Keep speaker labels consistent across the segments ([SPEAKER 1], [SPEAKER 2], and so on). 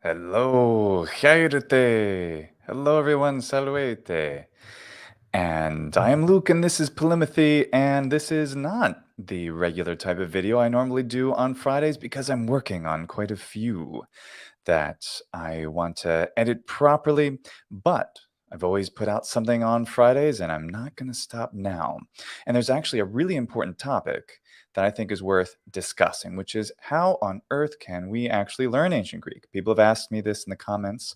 [SPEAKER 1] Hello, chairete. Hello, everyone. Salvete. And I am Luke, and this is Polymathy, and this is not the regular type of video I normally do on Fridays because I'm working on quite a few that I want to edit properly, but I've always put out something on Fridays, and I'm not going to stop now. And there's actually a really important topic that I think is worth discussing, which is how on earth can we actually learn ancient Greek? People have asked me this in the comments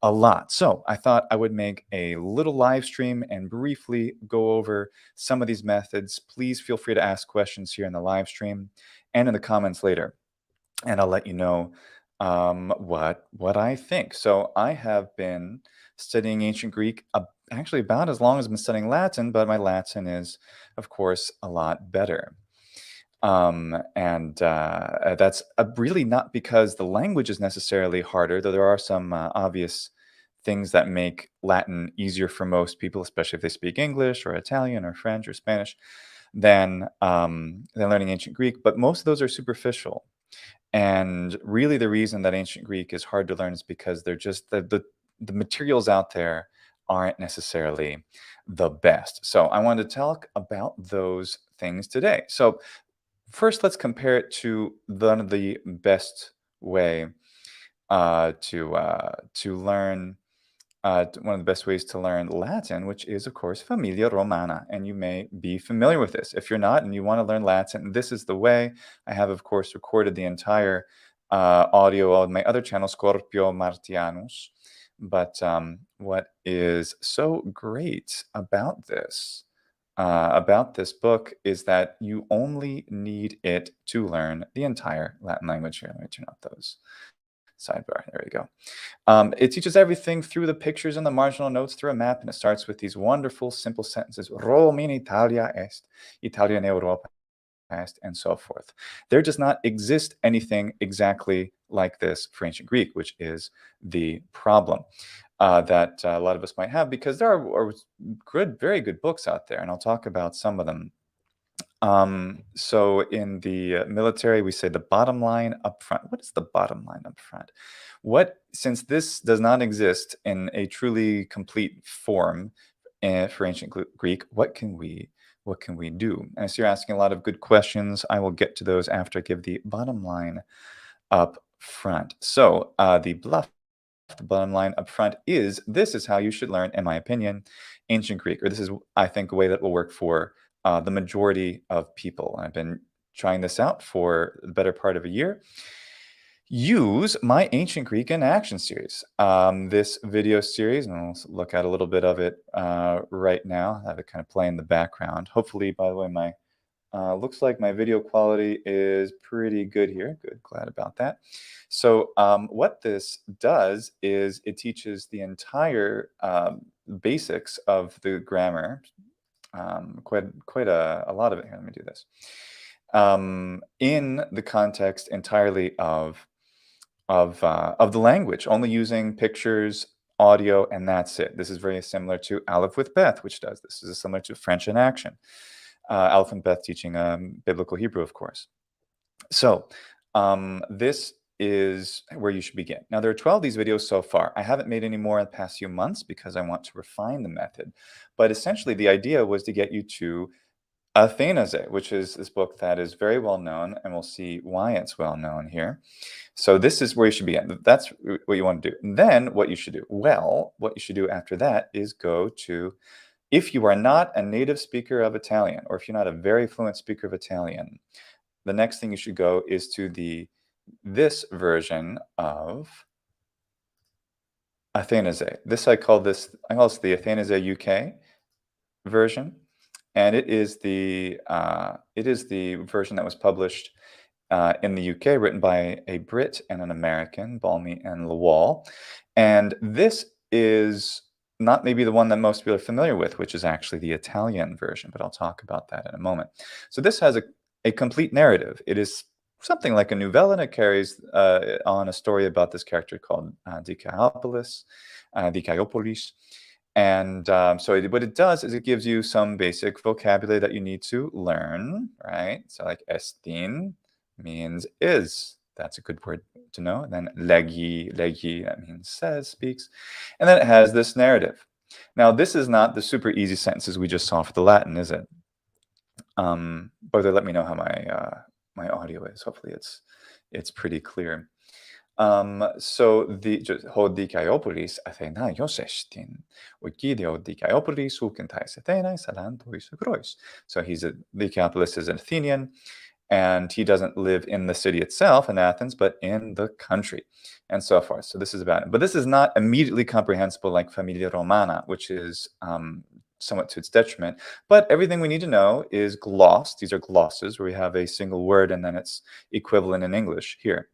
[SPEAKER 1] a lot. So I thought I would make a little live stream and briefly go over some of these methods. Please feel free to ask questions here in the live stream and in the comments later, and I'll let you know what I think. So I have been studying ancient Greek actually about as long as I've been studying Latin, but my Latin is, of course, a lot better. That's really not because the language is necessarily harder, though there are some obvious things that make Latin easier for most people, especially if they speak English or Italian or French or Spanish, than learning ancient Greek. But most of those are superficial. And really, the reason that ancient Greek is hard to learn is because they're just the materials out there aren't necessarily the best. So I wanted to talk about those things today. So first, let's compare it to one of the best way to learn. One of the best ways to learn Latin, which is, of course, Familia Romana. And you may be familiar with this. If you're not and you want to learn Latin, this is the way. I have, of course, recorded the entire audio on my other channel, Scorpio Martianus. But what is so great about this book is that you only need it to learn the entire Latin language. Here, let me turn off those sidebar. There we go. It teaches everything through the pictures and the marginal notes through a map, and it starts with these wonderful, simple sentences. Rome in Italia est, Italia in Europa est, and so forth. There does not exist anything exactly like this for ancient Greek, which is the problem that a lot of us might have, because there are good, very good books out there, and I'll talk about some of them. So in the military, we say the bottom line up front. What is the bottom line up front? Since this does not exist in a truly complete form for ancient Greek, what can we do? And so you're asking a lot of good questions. I will get to those after I give the bottom line up front. So the bottom line up front is, this is how you should learn, in my opinion, ancient Greek, or this is, I think, a way that will work for the majority of people. I've been trying this out for the better part of a year. Use my Ancient Greek in Action series. This video series, and I'll look at a little bit of it right now. I have it kind of play in the background. Hopefully, by the way, looks like my video quality is pretty good here. Good, glad about that. So what this does is it teaches the entire basics of the grammar, quite a lot of it here. Let me do this. In the context entirely of the language, only using pictures, audio, and that's it. This is very similar to Aleph with Beth, which does this. This is similar to French in Action. Aleph and Beth teaching biblical Hebrew, of course. So this is where you should begin. Now, there are 12 of these videos so far. I haven't made any more in the past few months because I want to refine the method. But essentially, the idea was to get you to Athenaze, which is this book that is very well known, and we'll see why it's well known here. So this is where you should begin. That's what you want to do. And then what you should do? Well, what you should do after that is go to, if you are not a native speaker of Italian, or if you're not a very fluent speaker of Italian, the next thing you should go is to this version of Athenaze. I call this the Athenaze UK version, and it is the version that was published in the UK, written by a Brit and an American, Balmy and Lawal. And this is not maybe the one that most people are familiar with, which is actually the Italian version, but I'll talk about that in a moment. So this has a complete narrative. It is something like a novella, and it carries on a story about this character called Dicaeopolis. And so what it does is it gives you some basic vocabulary that you need to learn, right? So like estin means is, That's a good word to know. And then legi, that means says, speaks. And then it has this narrative. Now, this is not the super easy sentences we just saw for the Latin, is it? Brother, let me know how my audio is. Hopefully it's pretty clear. So the ho dikaiopolis Athenaeos estin, Wikidio dikaiopolis ukentais Athenae salantois agros. So Dikaiopolis is an Athenian, and he doesn't live in the city itself in Athens, but in the country, and so forth. So this is about it. But this is not immediately comprehensible like Familia Romana, which is somewhat to its detriment. But everything we need to know is glossed. These are glosses where we have a single word and then its equivalent in English here.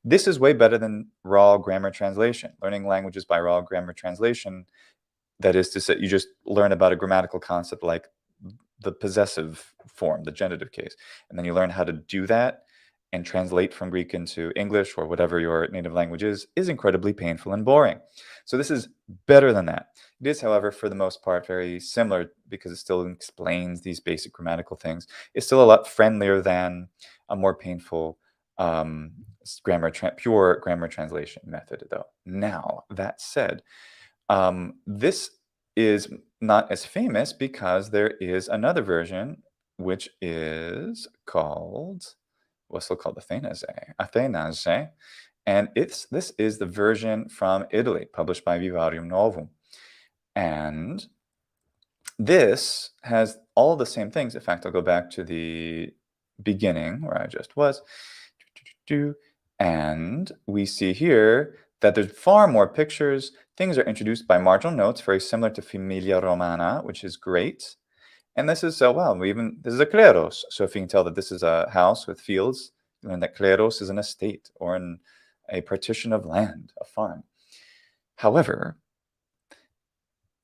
[SPEAKER 1] This is way better than raw grammar translation. Learning languages by raw grammar translation, that is to say, you just learn about a grammatical concept like the possessive form, the genitive case, and then you learn how to do that and translate from Greek into English or whatever your native language is incredibly painful and boring. So this is better than that. It is, however, for the most part, very similar because it still explains these basic grammatical things. It's still a lot friendlier than a more painful pure grammar translation method, though. Now, that said, this is not as famous because there is another version which is called, what's still called Athenaze, and this is the version from Italy, published by Vivarium Novum. And this has all the same things. In fact, I'll go back to the beginning where I just was. And we see here that there's far more pictures. Things are introduced by marginal notes, very similar to Familia Romana, which is great. And this is, this is a kleros. So if you can tell that this is a house with fields, you learn that kleros is an estate or a partition of land, a farm. However,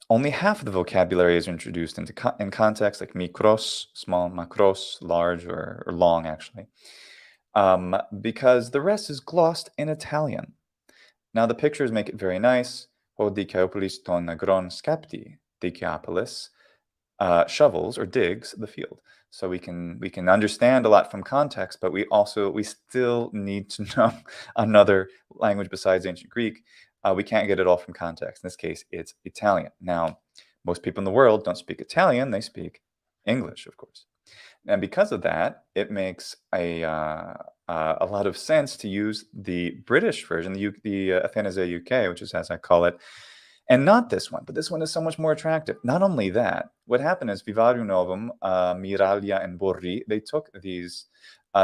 [SPEAKER 1] only half of the vocabulary is introduced in context, like mikros, small, makros, large or long, actually, because the rest is glossed in Italian. Now, the pictures make it very nice. O Dikaiopolis ton agron skapti, Dikaiopolis shovels or digs the field. So we can understand a lot from context, but we still need to know another language besides ancient Greek. We can't get it all from context. In this case, it's Italian. Now, most people in the world don't speak Italian; they speak English, of course. And because of that, it makes a lot of sense to use the British version, the Athenaze UK, which is as I call it, and not this one. But this one is so much more attractive. Not only that, what happened is Vivarium Novum, Miraglia, and Borri, they took these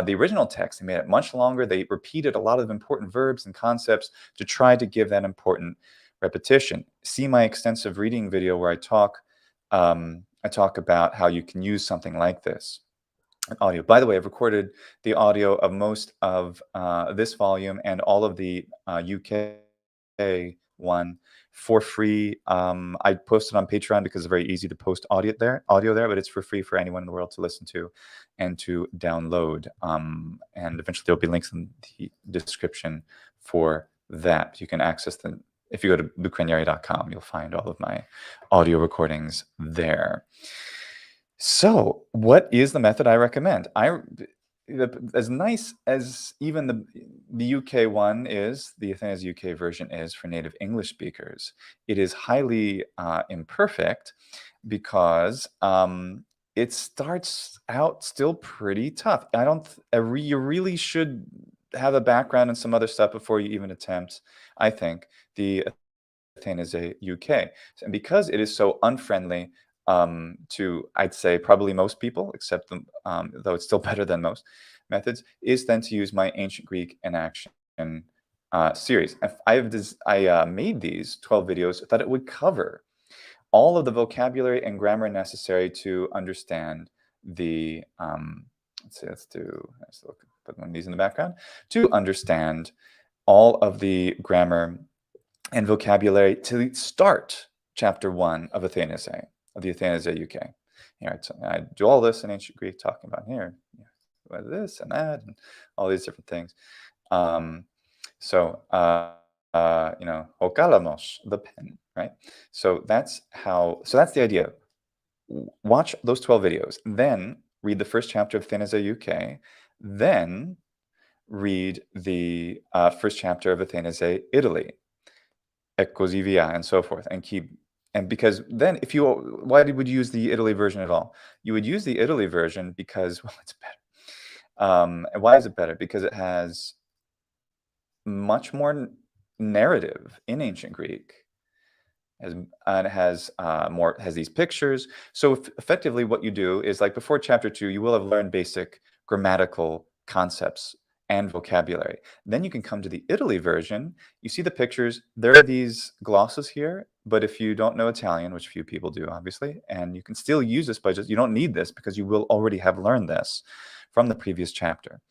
[SPEAKER 1] the original text, they made it much longer. They repeated a lot of important verbs and concepts to try to give that important repetition. See my extensive reading video where I talk about how you can use something like this. Audio. By the way, I've recorded the audio of most of this volume and all of the UK one for free. I posted on Patreon because it's very easy to post audio there, but it's for free for anyone in the world to listen to and to download. And eventually there'll be links in the description for that. You can access them. If you go to lucranieri.com, you'll find all of my audio recordings there. So what is the method I recommend? As nice as even the UK one is, the Athenaze UK version is for native English speakers, it is highly imperfect because it starts out still pretty tough. You really should have a background in some other stuff before you even attempt, I think, the Athenaze UK. And because it is so unfriendly to, I'd say, probably most people, except though it's still better than most methods, is then to use my Ancient Greek in Action series. I made these 12 videos that it would cover all of the vocabulary and grammar necessary to understand the, let's put one of these in the background, to understand all of the grammar and vocabulary to start chapter 1 of Athenaze, of the Athenaze UK. Here, I do all this in Ancient Greek, talking about here, this and that, and all these different things. Okalamos, the pen, right? So that's the idea. Watch those 12 videos, then read the first chapter of Athenaze UK, then read the first chapter of Athenaze Italy, e così via, and so forth, and because then why would you use the Italy version at all? You would use the Italy version because, well, it's better. And why is it better? Because it has much more narrative in ancient Greek, and it has these pictures. So effectively, what you do is, like, before chapter 2, you will have learned basic grammatical concepts and vocabulary. Then you can come to the Italy version. You see the pictures. There are these glosses here, but if you don't know Italian, which few people do, obviously, and you can still use this, but you don't need this because you will already have learned this from the previous chapter.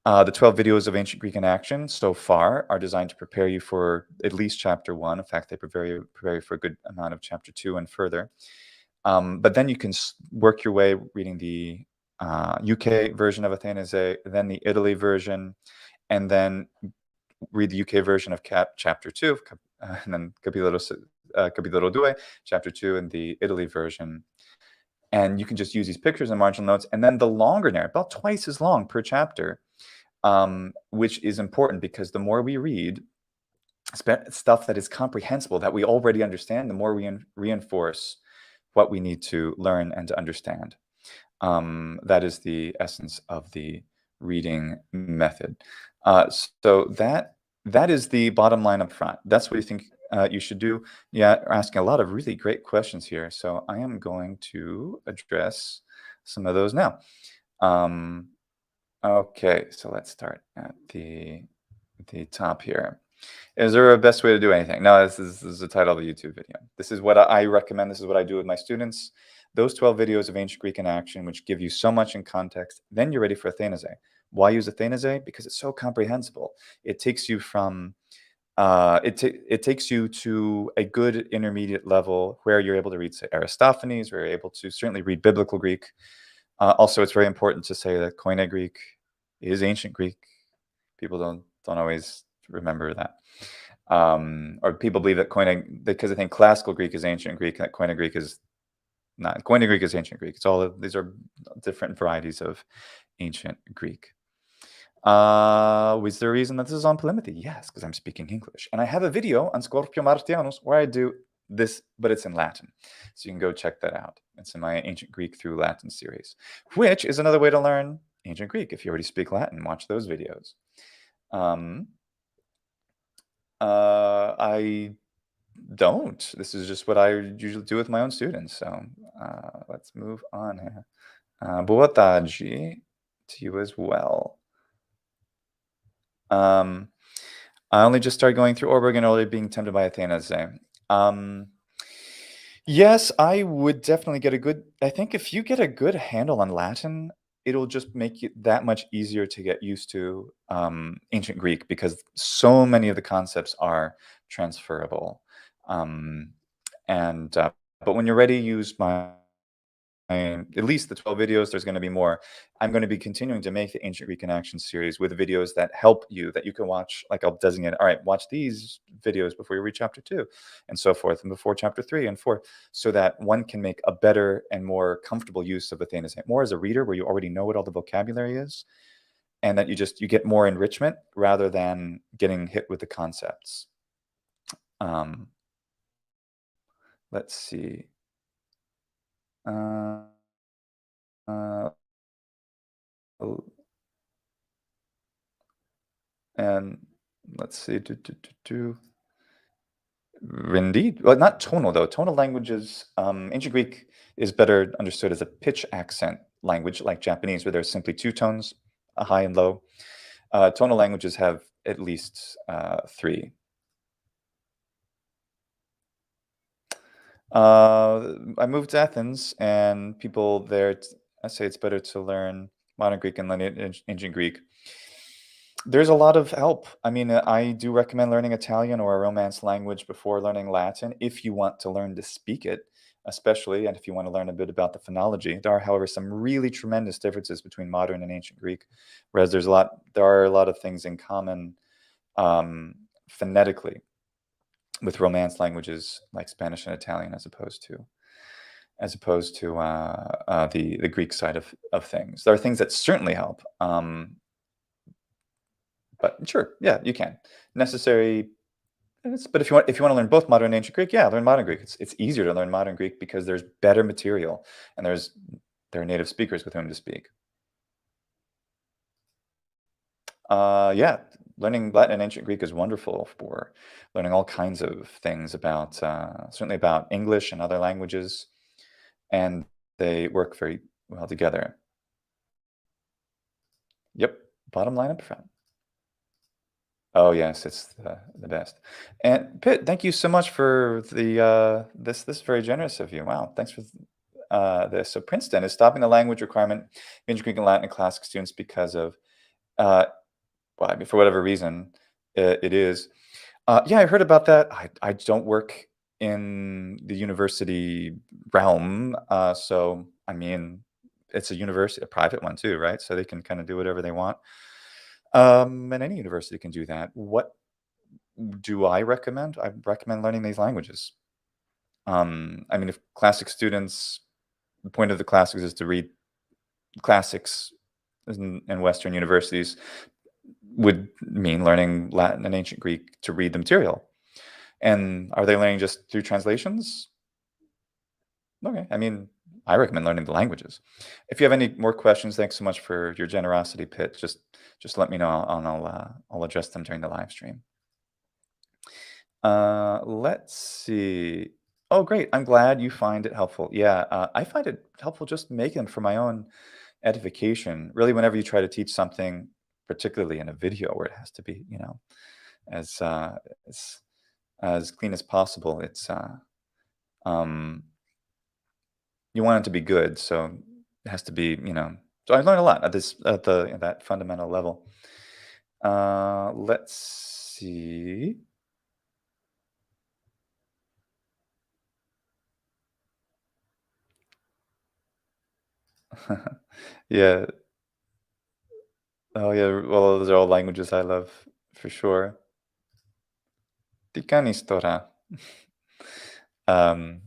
[SPEAKER 1] The 12 videos of ancient Greek in action so far are designed to prepare you for at least chapter 1. In fact, they prepare you for a good amount of chapter 2 and further. But then you can work your way reading the UK version of Athenaze, then the Italy version, and then read the UK version of chapter 2, and then capitolo 2, chapter 2, and the Italy version. And you can just use these pictures and marginal notes, and then the longer narrative, about twice as long per chapter, which is important because the more we read stuff that is comprehensible, that we already understand, the more we reinforce what we need to learn and to understand. That is the essence of the reading method. So that is the bottom line up front. That's what you think you should do. Yeah, we're asking a lot of really great questions here. So I am going to address some of those now. Okay, so let's start at the top here. Is there a best way to do anything? No, this is the title of the YouTube video. This is what I recommend. This is what I do with my students. Those 12 videos of ancient Greek in action, which give you so much in context, then you're ready for Athenaze. Why use Athenaze? Because it's so comprehensible. It takes you from it takes you to a good intermediate level where you're able to read, say, Aristophanes, where you're able to certainly read biblical Greek. Also, it's very important to say that Koine Greek is ancient Greek. People don't always remember that. Or people believe that Koine, because they think classical Greek is ancient Greek, and that Koine Greek is not. Koine Greek is ancient Greek. These are different varieties of ancient Greek. Was there a reason that this is on Polymathy? Yes, because I'm speaking English. And I have a video on Scorpio Martianus where I do this, but it's in Latin. So you can go check that out. It's in my Ancient Greek through Latin series, which is another way to learn ancient Greek. If you already speak Latin, watch those videos. I don't. This is just what I usually do with my own students. So let's move on here. Boa tarde to you as well. I only just started going through Orberg and already being tempted by Athenaze. Yes, I would definitely get I think if you get a good handle on Latin, it'll just make it that much easier to get used to ancient Greek because so many of the concepts are transferable. But when you're ready, use at least the 12 videos. There's going to be more. I'm going to be continuing to make the Ancient Greek in Action series with videos that help you, that you can watch. Like, I'll designate, all right, watch these videos before you read chapter 2 and so forth, and before chapter 3 and 4, so that one can make a better and more comfortable use of Athenaze, more as a reader where you already know what all the vocabulary is, and that you get more enrichment rather than getting hit with the concepts. Let's see. And let's see. Indeed. Well, not tonal, though. Tonal languages, ancient Greek is better understood as a pitch accent language, like Japanese, where there's simply two tones, a high and low. Tonal languages have at least 3. I moved to Athens, and people there I say it's better to learn modern Greek and ancient Greek. There's a lot of help. I mean, I do recommend learning Italian or a Romance language before learning Latin if you want to learn to speak it, especially, and if you want to learn a bit about the phonology. There are, however, some really tremendous differences between modern and ancient Greek, whereas there are a lot of things in common phonetically with Romance languages like Spanish and Italian, as opposed to the Greek side of things. There are things that certainly help. But sure, yeah, you can. Necessary, but if you want to learn both modern and ancient Greek, yeah, learn modern Greek. It's easier to learn modern Greek because there's better material and there are native speakers with whom to speak. Yeah, learning Latin and ancient Greek is wonderful for learning all kinds of things about certainly about English and other languages, and they work very well together. Yep, bottom line up front. Oh yes, it's the best. And Pitt, thank you so much for the this is very generous of you. Wow, thanks for this. So Princeton is stopping the language requirement in Greek and Latin classic students because of uh, well, I mean, for whatever reason it is. Yeah, I heard about that. I don't work in the university realm, so I mean, it's a university, a private one too, right? So they can kind of do whatever they want. And any university can do that. What do I recommend? I recommend learning these languages. I mean, if classic students, the point of the classics is to read classics in Western universities would mean learning Latin and ancient Greek to read the material. And are they learning just through translations? Okay. I mean, I recommend learning the languages. If you have any more questions, thanks so much for your generosity, Pitt. Just let me know, and I'll address them during the live stream. Let's see. Oh, great. I'm glad you find it helpful. Yeah, I find it helpful just making them for my own edification. Really, whenever you try to teach something, particularly in a video where it has to be, as uh, as, as clean as possible, um, you want it to be good, so it has to be. So I learned a lot at that fundamental level. Let's see. Yeah. Oh, yeah, well, those are all languages I love for sure. Tikanistora. Um,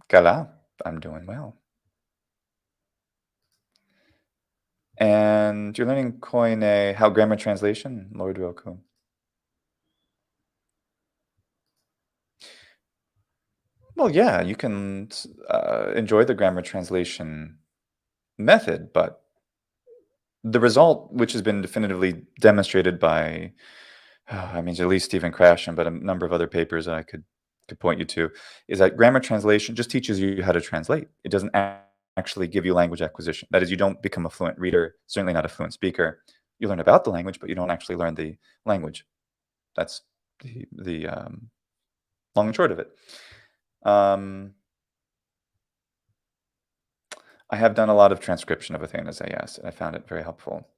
[SPEAKER 1] Kala, I'm doing well. And you're learning Koine, how grammar translation, Lord Roku. Well, yeah, you can enjoy the grammar translation method, but the result, which has been definitively demonstrated by, I mean, at least Stephen Krashen, but a number of other papers that I could point you to, is that grammar translation just teaches you how to translate. It doesn't actually give you language acquisition. That is, you don't become a fluent reader, certainly not a fluent speaker. You learn about the language, but you don't actually learn the language. That's the long and short of it. Um, I have done a lot of transcription of Athenaze, yes, and I found it very helpful.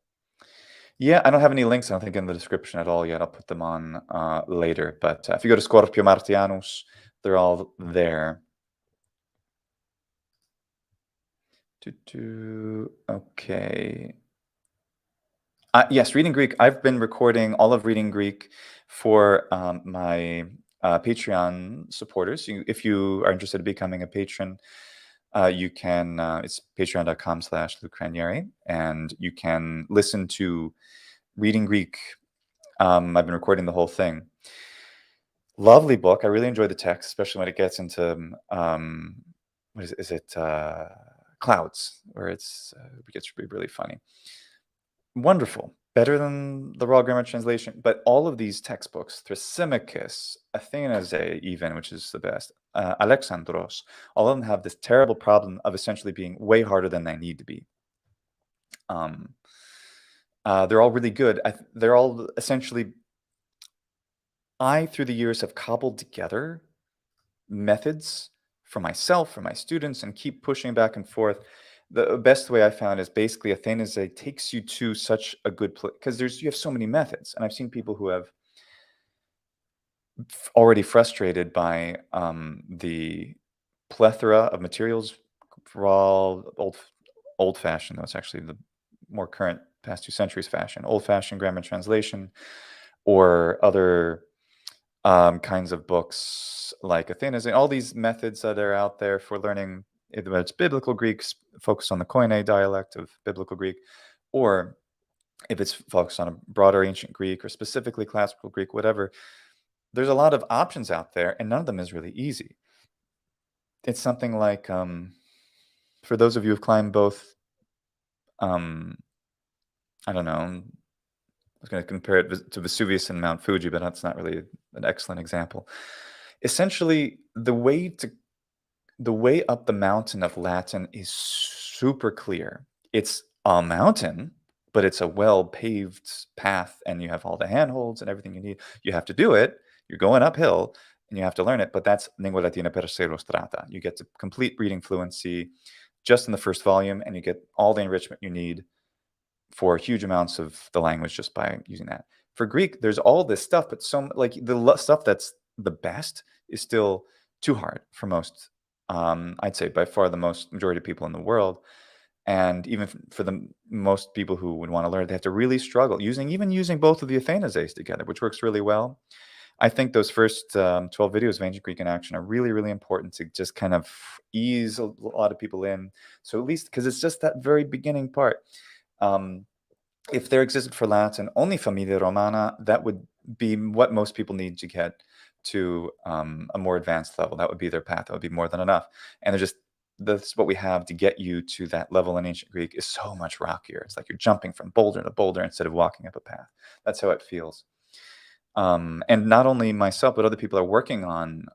[SPEAKER 1] Yeah, I don't have any links, I don't think, in the description at all yet. I'll put them on later. But if you go to Scorpio Martianus, they're all there. Okay. Yes, Reading Greek. I've been recording all of Reading Greek for my Patreon supporters. If you are interested in becoming a patron, you can, it's patreon.com/Luke Ranieri, and you can listen to Reading Greek. I've been recording the whole thing. Lovely book. I really enjoy the text, especially when it gets into what is it? Clouds, where it gets really funny. Wonderful. Better than the raw grammar translation. But all of these textbooks, Thrasymachus, Athenaze, even, which is the best, Alexandros, all of them have this terrible problem of essentially being way harder than they need to be. Um, they're all really good. They're all essentially, through the years, have cobbled together methods for myself, for my students, and keep pushing back and forth. The best way I found is basically Athenaze takes you to such a good place because you have so many methods, and I've seen people who have already frustrated by the plethora of materials for all old-fashioned. Though it's actually the more current past 2 centuries fashion, old-fashioned grammar translation, or other kinds of books like Athenaze, and all these methods that are out there for learning, whether it's biblical Greek, focused on the Koine dialect of biblical Greek, or if it's focused on a broader ancient Greek or specifically classical Greek, whatever, there's a lot of options out there, and none of them is really easy. It's something like, for those of you who've climbed both, um, I don't know, I was going to compare it to Vesuvius and Mount Fuji, but that's not really an excellent example. Essentially, the way up the mountain of Latin is super clear. It's a mountain, but it's a well-paved path, and you have all the handholds and everything you need. You have to do it. You're going uphill, and you have to learn it, but that's lingua latina per se rostrata. You get to complete reading fluency just in the first volume, and you get all the enrichment you need for huge amounts of the language just by using that. For Greek, there's all this stuff, but like stuff that's the best is still too hard for most. I'd say by far the most majority of people in the world, and even for the most people who would want to learn, they have to really struggle even using both of the Athenazes together, which works really well. I think those first 12 videos of ancient Greek in action are really, really important to just kind of ease a lot of people in. So at least because it's just that very beginning part. Um, if there existed for Latin only Familia Romana, that would be what most people need to get to a more advanced level. That would be their path. That would be more than enough. And that's what we have to get you to that level in ancient Greek is so much rockier. It's like you're jumping from boulder to boulder instead of walking up a path. That's how it feels. And not only myself, but other people are working on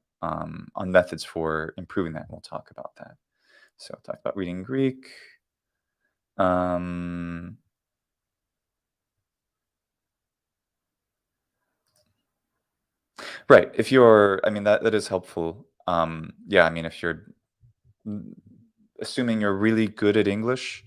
[SPEAKER 1] methods for improving that. We'll talk about that. So talk about reading Greek. Right. If you're, I mean, that is helpful. Yeah, I mean, if you're assuming you're really good at English,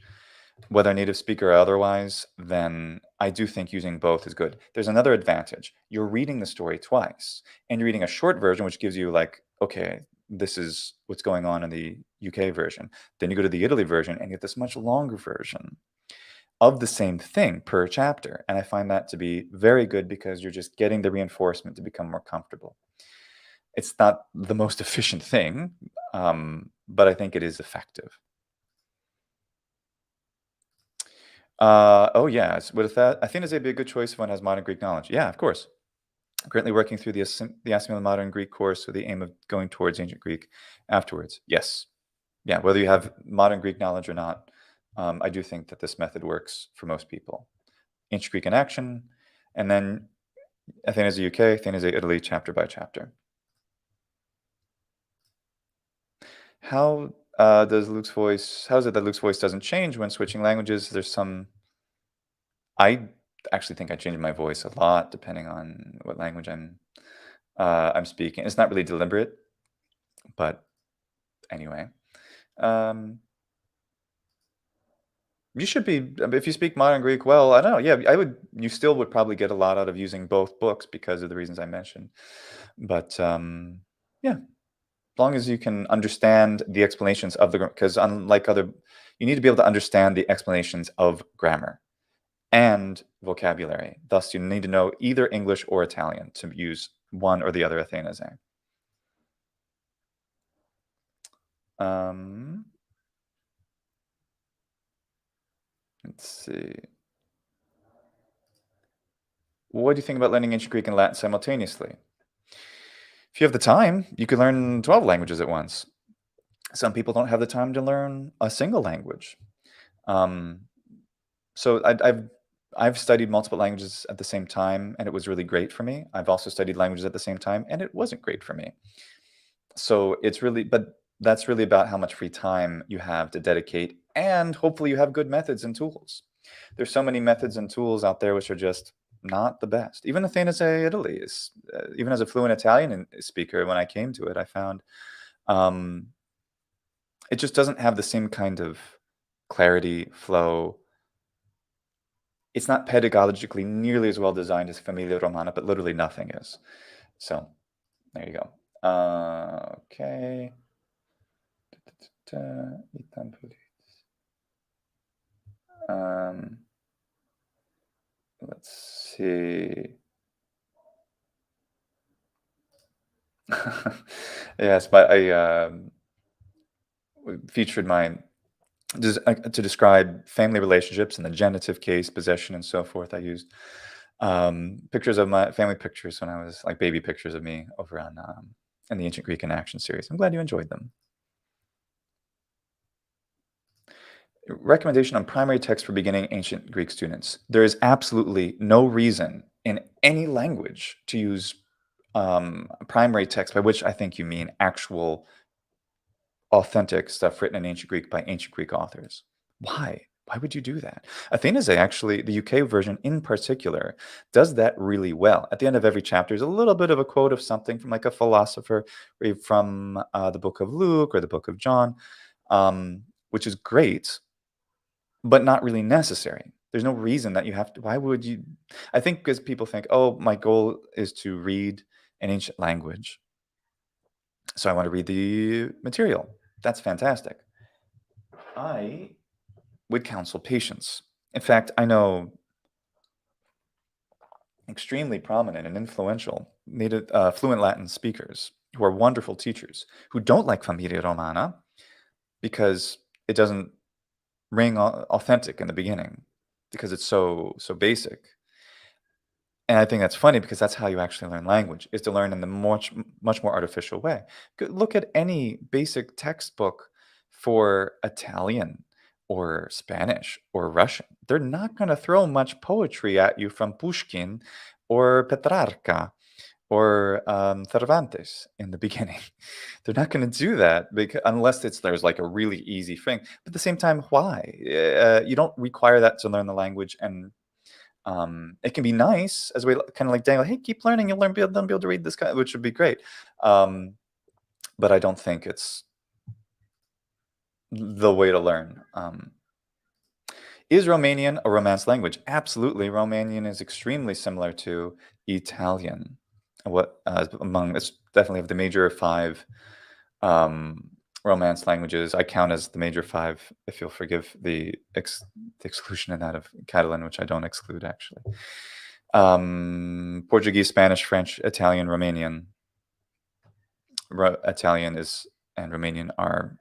[SPEAKER 1] whether native speaker or otherwise, then I do think using both is good. There's another advantage. You're reading the story twice, and you're reading a short version, which gives you like, okay, this is what's going on in the UK version. Then you go to the Italy version and get this much longer version of the same thing per chapter. And I find that to be very good because you're just getting the reinforcement to become more comfortable. It's not the most efficient thing, but I think it is effective. Oh, yeah. With that, I think it'd be a good choice if one has modern Greek knowledge. Yeah, of course. Currently working through the Assimilated Modern Greek course with the aim of going towards ancient Greek afterwards. Yes. Yeah, whether you have modern Greek knowledge or not, I do think that this method works for most people. Ancient Greek in action, and then Athenaze UK, Athenaze Italy, chapter by chapter. How does Luke's voice? How is it that Luke's voice doesn't change when switching languages? There's some. I actually think I change my voice a lot depending on what language I'm speaking. It's not really deliberate, but anyway. Um, you should be if you speak modern Greek well. I don't know. Yeah, I would. You still would probably get a lot out of using both books because of the reasons I mentioned. But yeah, as long as you can understand the explanations of the because unlike other, you need to be able to understand the explanations of grammar and vocabulary. Thus, you need to know either English or Italian to use one or the other Athenaze. Let's see. What do you think about learning ancient Greek and Latin simultaneously? If you have the time, you could learn 12 languages at once. Some people don't have the time to learn a single language. Um, so I've studied multiple languages at the same time, and it was really great for me. I've also studied languages at the same time, and it wasn't great for me. So it's really, but that's really about how much free time you have to dedicate, and hopefully you have good methods and tools. There's so many methods and tools out there which are just not the best. Even Athenaze Italy is, even as a fluent Italian speaker, when I came to it, I found it just doesn't have the same kind of clarity, flow. It's not pedagogically nearly as well designed as Familia Romana, but literally nothing is. So there you go. Okay. Let's see. Yes, but I featured my to describe family relationships in the genitive case, possession, and so forth. I used pictures of my family pictures when I was like baby pictures of me over on in the Ancient Greek in Action series. I'm glad you enjoyed them. Recommendation on primary text for beginning ancient Greek students. There is absolutely no reason in any language to use primary text, by which I think you mean actual authentic stuff written in ancient Greek by ancient Greek authors. Why? Why would you do that? Athenaze, actually, the UK version in particular, does that really well. At the end of every chapter is a little bit of a quote of something from like a philosopher, or from the book of Luke or the book of John, which is great, but not really necessary. There's no reason that you have to. Why would you? I think because people think, oh, my goal is to read an ancient language, so I want to read the material. That's fantastic. I would counsel patience. In fact, I know extremely prominent and influential native fluent Latin speakers who are wonderful teachers who don't like Familia Romana because it doesn't ring authentic in the beginning because it's so basic. And I think that's funny because that's how you actually learn language, is to learn in the much more artificial way. Look at any basic textbook for Italian or Spanish or Russian. They're not going to throw much poetry at you from Pushkin or Petrarca or Cervantes in the beginning. They're not going to do that unless there's like a really easy thing. But at the same time, why? You don't require that to learn the language, and it can be nice as we kind of like dangle, hey, keep learning, you'll be able to read this guy, which would be great. But I don't think it's the way to learn. Is Romanian a Romance language? Absolutely. Romanian is extremely similar to Italian. It's definitely of the major five Romance languages. I count as the major five, if you'll forgive the exclusion in that of Catalan, which I don't exclude actually. Portuguese, Spanish, French, Italian, Romanian. Italian and Romanian are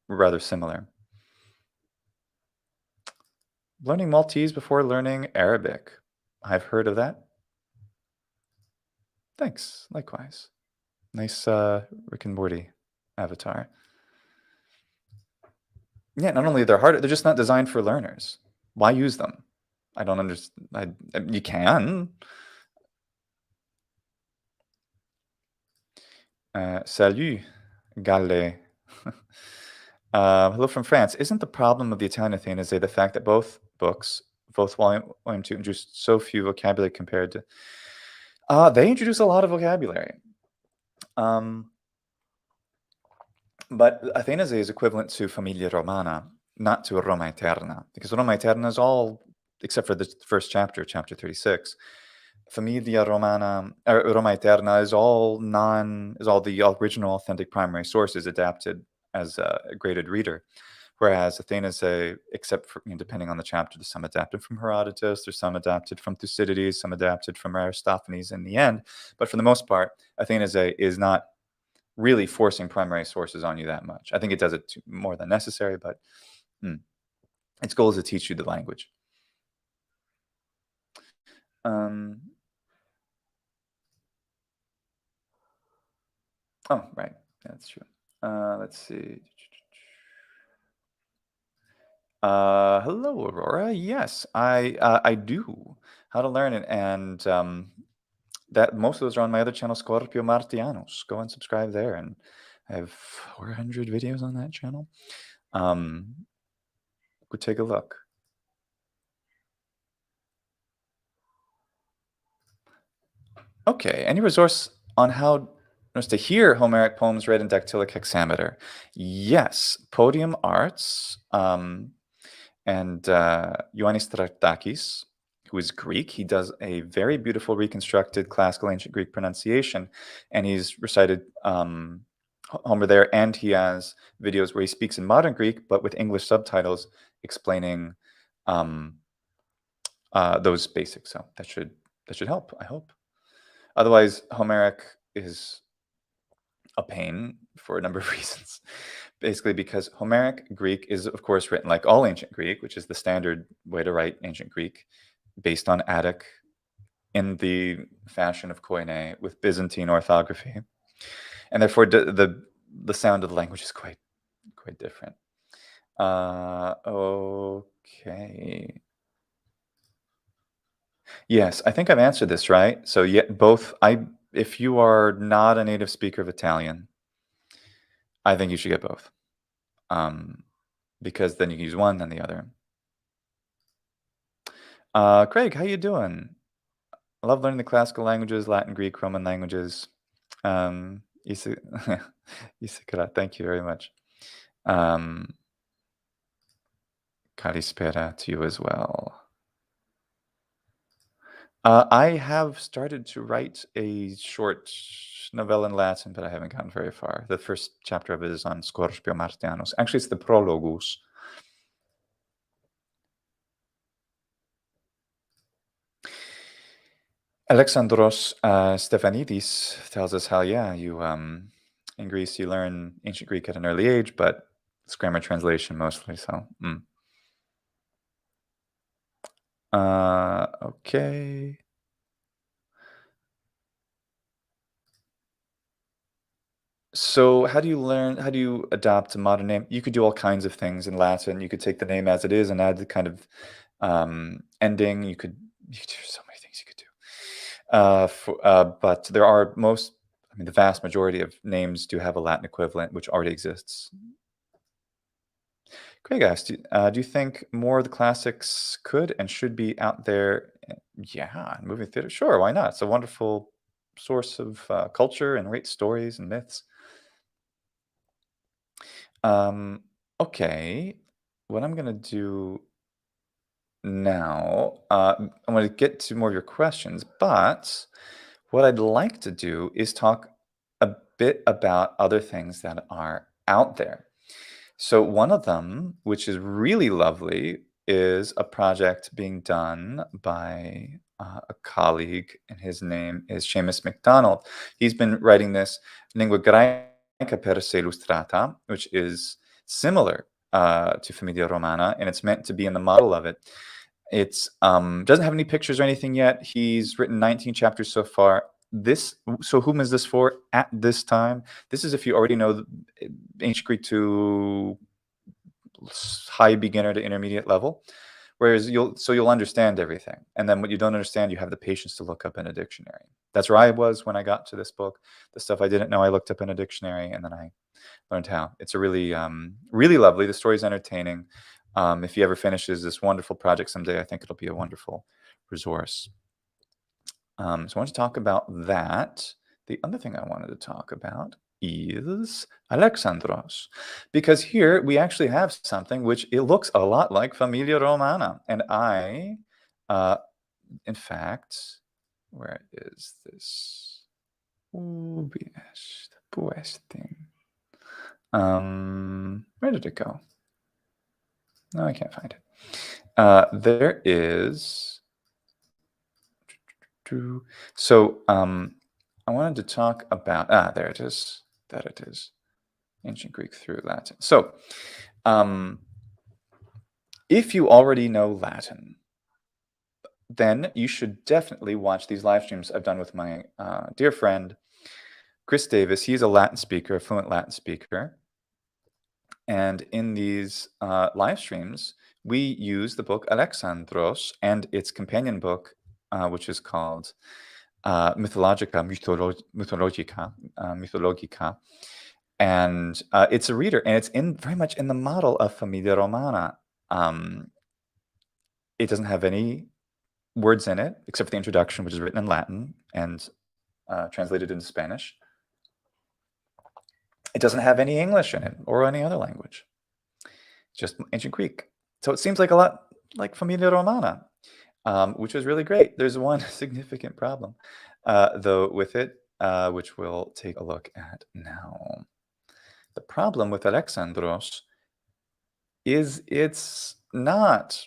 [SPEAKER 1] rather similar. Learning Maltese before learning Arabic. I've heard of that. Thanks. Likewise. Nice Rick and Morty avatar. Yeah, not only they're hard, they're just not designed for learners. Why use them? I don't understand. You can. Salut, Galle. Hello from France. Isn't the problem of the Italian Athenaze the fact that both books, both volume 2, introduced so few vocabulary compared to... they introduce a lot of vocabulary. But Athenaze is equivalent to Familia Romana, not to Roma Eterna, because Roma Eterna is all, except for the first chapter, chapter 36. Familia Romana, or Roma Eterna is all the original authentic primary sources adapted as a graded reader. Whereas Athenaze, except for, depending on the chapter, there's some adapted from Herodotus, there's some adapted from Thucydides, some adapted from Aristophanes in the end. But for the most part, Athenaze is not really forcing primary sources on you that much. I think it does it more than necessary, but its goal is to teach you the language. Oh, right. That's true. Let's see. Hello, Aurora. Yes, I do. How to learn it, and that most of those are on my other channel, Scorpio Martianos. Go and subscribe there, and I have 400 videos on that channel. Go take a look. Okay, any resource on how to hear Homeric poems read in dactylic hexameter? Yes, Podium Arts and Ioannis Stratakis, who is Greek. He does a very beautiful reconstructed classical ancient Greek pronunciation, and he's recited Homer there, and he has videos where he speaks in modern Greek, but with English subtitles explaining those basics. So that should help, I hope. Otherwise, Homeric is a pain for a number of reasons. Basically, because Homeric Greek is, of course, written like all ancient Greek, which is the standard way to write ancient Greek, based on Attic in the fashion of Koine with Byzantine orthography, and therefore the sound of the language is quite different. Okay. Yes, I think I've answered this right. So yeah, both. If you are not a native speaker of Italian, I think you should get both, um, because then you can use one, then the other. Craig, how you doing? I love learning the classical languages, Latin, Greek, Roman languages. Isa, Isakura, thank you very much. Kalispera to you as well. I have started to write a short novella in Latin, but I haven't gotten very far. The first chapter of it is on Scorpio Martianus. Actually, it's the prologus. Alexandros Stefanidis tells us how, yeah, you in Greece you learn ancient Greek at an early age, but it's grammar translation mostly. So, okay. So how do you adopt a modern name? You could do all kinds of things in Latin. You could take the name as it is and add the kind of ending. You could do so many things you could do. But there are the vast majority of names do have a Latin equivalent, which already exists. Great, guys. Do you think more of the classics could and should be out there? Yeah, in movie theater. Sure, why not? It's a wonderful source of culture and great stories and myths. Um, okay, what I'm gonna do now, I'm gonna get to more of your questions, but what I'd like to do is talk a bit about other things that are out there. So one of them, which is really lovely, is a project being done by a colleague, and his name is Seamus MacDonald. He's been writing this Lingua Greca per se illustrata, which is similar to Famiglia Romana, and it's meant to be in the model of it. It's doesn't have any pictures or anything yet. He's written 19 chapters so far. So whom is this for at this time? This is if you already know ancient Greek to high beginner to intermediate level, whereas you'll understand everything, and then what you don't understand, you have the patience to look up in a dictionary. That's where I was when I got to this book. The stuff I didn't know, I looked up in a dictionary, and then I learned how. It's a really lovely. The story's entertaining. If he ever finishes this wonderful project someday, I think it'll be a wonderful resource. So I want to talk about that. The other thing I wanted to talk about is Alexandros, because here we actually have something which it looks a lot like Famiglia Romana, and in fact, where is this? Ubi est puestim? Where did it go? No, I can't find it. There is. So I wanted to talk about there it is. That it is. Ancient Greek through Latin. So if you already know Latin, then you should definitely watch these live streams I've done with my dear friend Chris Davis. He's a Latin speaker, a fluent Latin speaker. And in these live streams, we use the book Alexandros and its companion book, which is called Mythologica. And it's a reader, and it's very much in the model of Famiglia Romana. It doesn't have any words in it, except for the introduction, which is written in Latin and translated into Spanish. It doesn't have any English in it or any other language, just ancient Greek. So it seems like a lot like Famiglia Romana, which is really great. There's one significant problem, though, with it, which we'll take a look at now. The problem with Alexandros is it's not.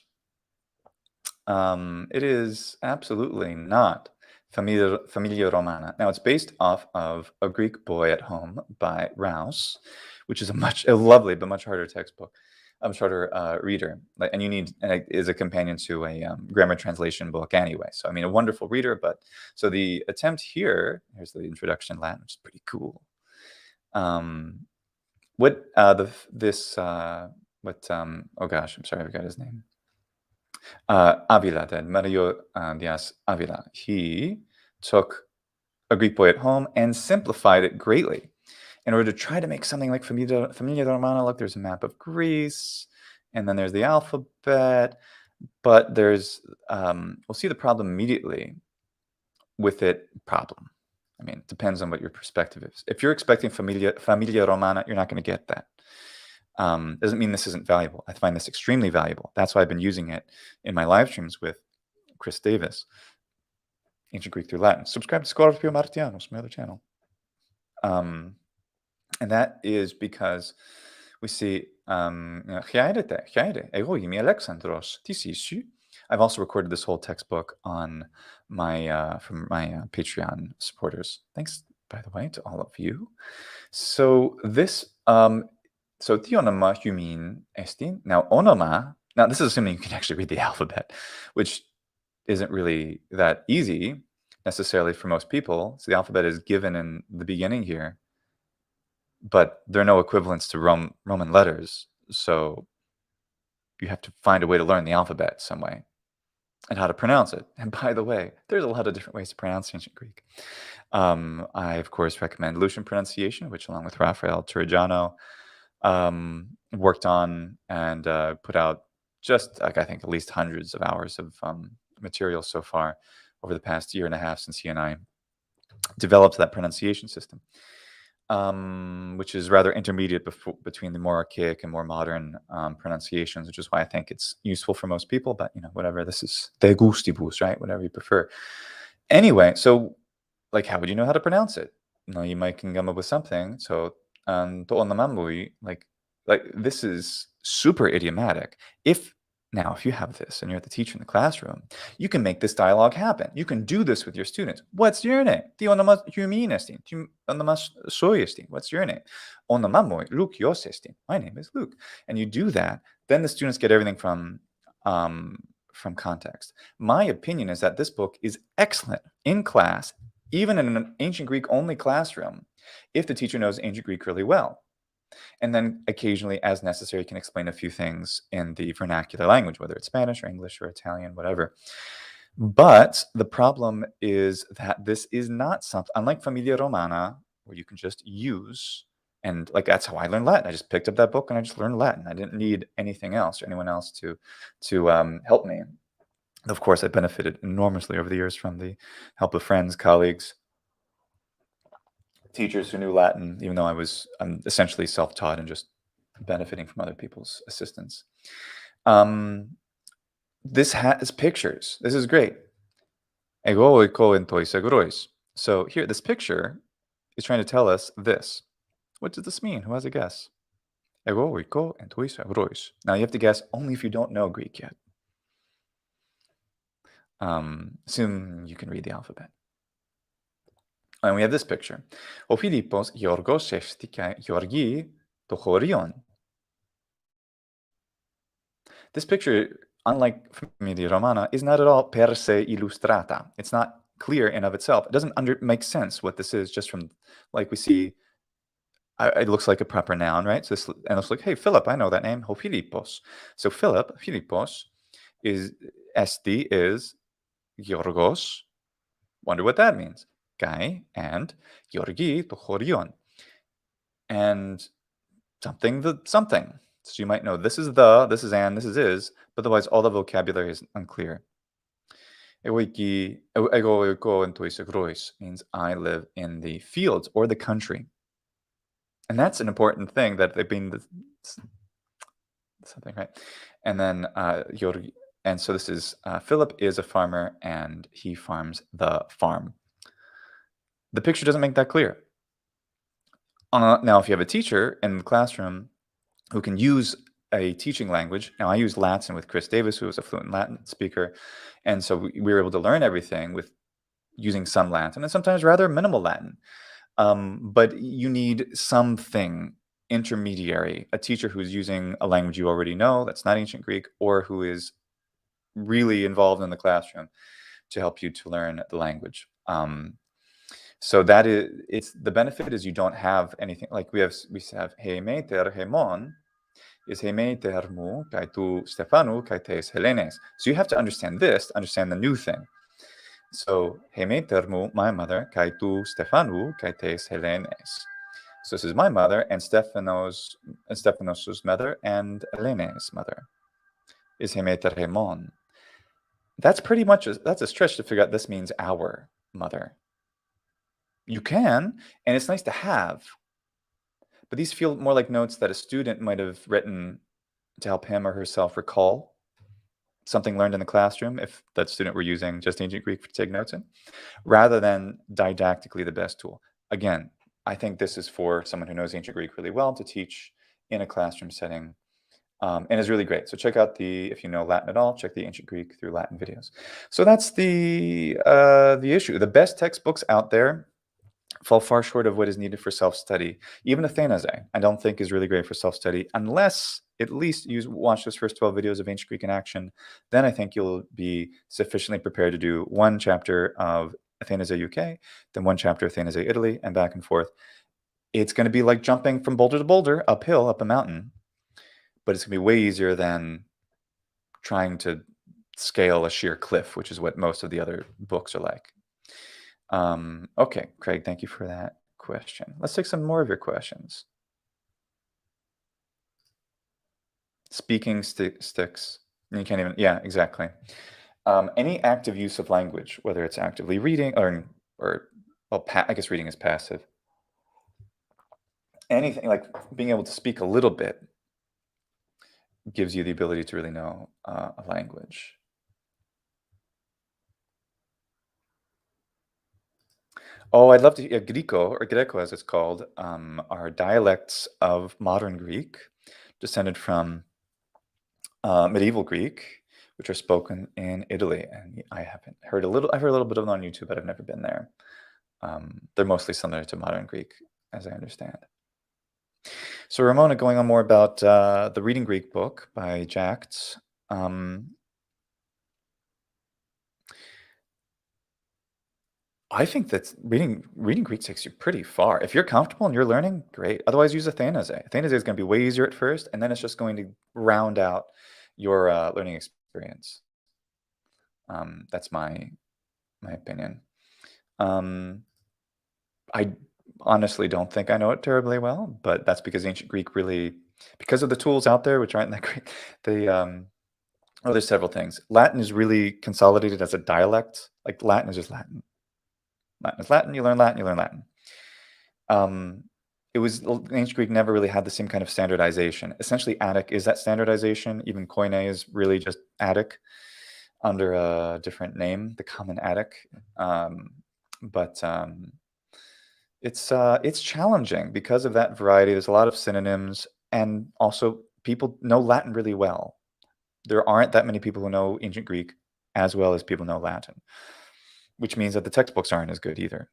[SPEAKER 1] It is absolutely not Familia Romana. Now, it's based off of A Greek Boy at Home by Rouse, which is a lovely but much harder textbook. I'm shorter reader, and you need, and it is a companion to a grammar translation book anyway. So, I mean, a wonderful reader, but so the attempt here, here's the introduction in Latin, which is pretty cool. Oh gosh, I'm sorry, I forgot his name. Avila, then Mario Diaz Avila. He took A Greek Boy at Home and simplified it greatly in order to try to make something like Familia Romana. Look, there's a map of Greece, and then there's the alphabet, but there's, we'll see the problem immediately with it. I mean, it depends on what your perspective is. If you're expecting Familia Romana, you're not going to get that. Doesn't mean this isn't valuable. I find this extremely valuable. That's why I've been using it in my live streams with Chris Davis, Ancient Greek through Latin. Subscribe to Scorpio Martianos, my other channel. And that is because we see Alexandros. I've also recorded this whole textbook on my from my Patreon supporters. Thanks, by the way, to all of you. So this so theonoma humin estin. Now onoma. Now this is assuming you can actually read the alphabet, which isn't really that easy necessarily for most people. So the alphabet is given in the beginning here, but there are no equivalents to Roman letters. So you have to find a way to learn the alphabet some way and how to pronounce it. And by the way, there's a lot of different ways to pronounce Ancient Greek. I, of course, recommend Lucian pronunciation, which along with Raphael Torrigiano worked on and put out just, like, I think at least hundreds of hours of material so far over the past year and a half since he and I developed that pronunciation system, which is rather intermediate between the more archaic and more modern pronunciations, which is why I think it's useful for most people. But, you know, whatever, this is de gustibus, right? Whatever you prefer. Anyway, so, like, how would you know how to pronounce it? You know, you might can come up with something. So, like this is super idiomatic. If you have this and you're the teacher in the classroom, you can make this dialogue happen. You can do this with your students. What's your name? What's your name? My name is Luke. And you do that, then the students get everything from context. My opinion is that this book is excellent in class, even in an ancient Greek only classroom, if the teacher knows ancient Greek really well. And then occasionally, as necessary, can explain a few things in the vernacular language, whether it's Spanish or English or Italian, whatever. But the problem is that this is not something, unlike Familia Romana, where you can just use, and like that's how I learned Latin. I just picked up that book and I just learned Latin. I didn't need anything else or anyone else to help me. Of course, I benefited enormously over the years from the help of friends, colleagues, teachers who knew Latin, even though I'm essentially self-taught and just benefiting from other people's assistance. This has pictures. This is great. So here, this picture is trying to tell us this. What does this mean? Who has a guess? Now you have to guess only if you don't know Greek yet. Assume you can read the alphabet. And we have this picture. O Philippos Yorgos Estika Georgi Tochorion. This picture, unlike Familia Romana, is not at all per se illustrata. It's not clear in of itself. It doesn't make sense what this is just from, like we see, it looks like a proper noun, right? So this, and it's like, hey, Philip, I know that name, Ho Philippos. So Philippos is, Esti is Yorgos. Wonder what that means. Guy, and Georgi Tochorion. And something. So you might know this is the, this is and, this is, but otherwise all the vocabulary is unclear. Means I live in the fields or the country. And that's an important thing, that they've been something, right? And then Georgi, and so this is Philip is a farmer and he farms the farm. The picture doesn't make that clear. Now, if you have a teacher in the classroom who can use a teaching language, now I use Latin with Chris Davis, who is a fluent Latin speaker, and so we were able to learn everything with using some Latin and sometimes rather minimal Latin. But you need something intermediary, a teacher who's using a language you already know that's not ancient Greek, or who is really involved in the classroom to help you to learn the language. So that is, the benefit is you don't have anything like we have hemeter hemon is hemeter mu kai tu Stefanu kai tes Helenes. So you have to understand this to understand the new thing. So hemeter mu, my mother, kai tu Stefanu kai tes Helenes. So this is my mother and Stephanos' mother and Helene's mother is hemeter hemon. That's pretty much that's a stretch to figure out this means our mother. You can, and it's nice to have, but these feel more like notes that a student might have written to help him or herself recall something learned in the classroom, if that student were using just ancient Greek to take notes in, rather than didactically the best tool. Again, I think this is for someone who knows ancient Greek really well to teach in a classroom setting, and is really great. So check out if you know Latin at all, check the ancient Greek through Latin videos. So that's the issue. The best textbooks out there fall far short of what is needed for self-study. Even Athenaze, I don't think is really great for self-study, unless at least you watch those first 12 videos of ancient Greek in action. Then I think you'll be sufficiently prepared to do one chapter of Athenaze UK, then one chapter of Athenaze Italy, and back and forth. It's going to be like jumping from boulder to boulder, uphill, up a mountain, but it's going to be way easier than trying to scale a sheer cliff, which is what most of the other books are like. Okay, Craig, thank you for that question. Let's take some more of your questions. Speaking sticks. You can't even, yeah, exactly. Any active use of language, whether it's actively reading or well, I guess reading is passive. Anything like being able to speak a little bit gives you the ability to really know a language. Oh, I'd love to hear Greco, or Greco as it's called, are dialects of modern Greek, descended from medieval Greek, which are spoken in Italy. And I haven't heard I've heard a little bit of them on YouTube, but I've never been there. They're mostly similar to modern Greek, as I understand. So Ramona, going on more about the Reading Greek book by Jact. I think that reading Greek takes you pretty far. If you're comfortable and you're learning, great. Otherwise, use Athenaze. Athenaze is going to be way easier at first, and then it's just going to round out your learning experience. That's my opinion. I honestly don't think I know it terribly well, but that's because ancient Greek really, because of the tools out there, which aren't that great, there's several things. Latin is really consolidated as a dialect. Like Latin is just Latin. Latin is Latin, you learn Latin, you learn Latin. Ancient Greek never really had the same kind of standardization. Essentially, Attic is that standardization. Even Koine is really just Attic under a different name, the Common Attic. It's challenging because of that variety. There's a lot of synonyms, and also people know Latin really well. There aren't that many people who know ancient Greek as well as people know Latin, which means that the textbooks aren't as good either.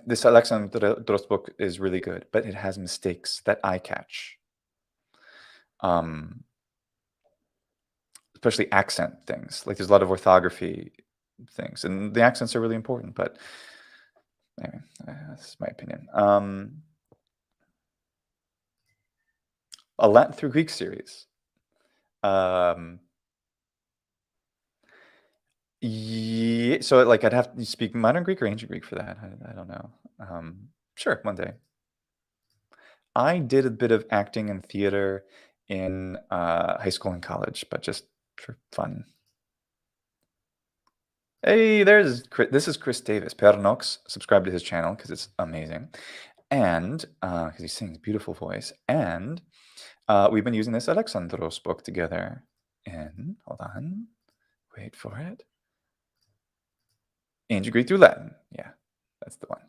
[SPEAKER 1] This Alexandros book is really good, but it has mistakes that I catch. Especially accent things. Like there's a lot of orthography things, and the accents are really important, but anyway, that's my opinion. A Latin through Greek series. Yeah, so like I'd have to speak modern Greek or ancient Greek for that. I don't know. Sure, one day. I did a bit of acting and theater in high school and college, but just for fun. Hey, this is Chris Davis. Pernox, subscribe to his channel because it's amazing. And because he sings beautiful voice. And we've been using this Alexandros book together. And hold on, wait for it. Ancient Greek through Latin. Yeah, that's the one.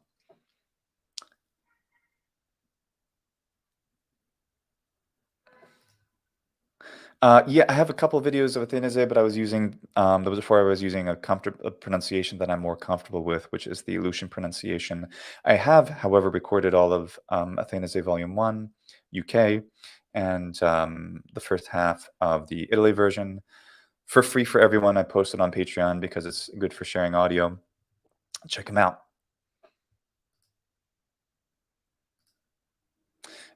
[SPEAKER 1] Yeah, I have a couple of videos of Athenaze, but I was using that was before I was using a pronunciation that I'm more comfortable with, which is the Aleutian pronunciation. I have, however, recorded all of Athenaze Volume 1, UK, and the first half of the Italy version for free for everyone. I posted on Patreon because it's good for sharing audio. Check them out.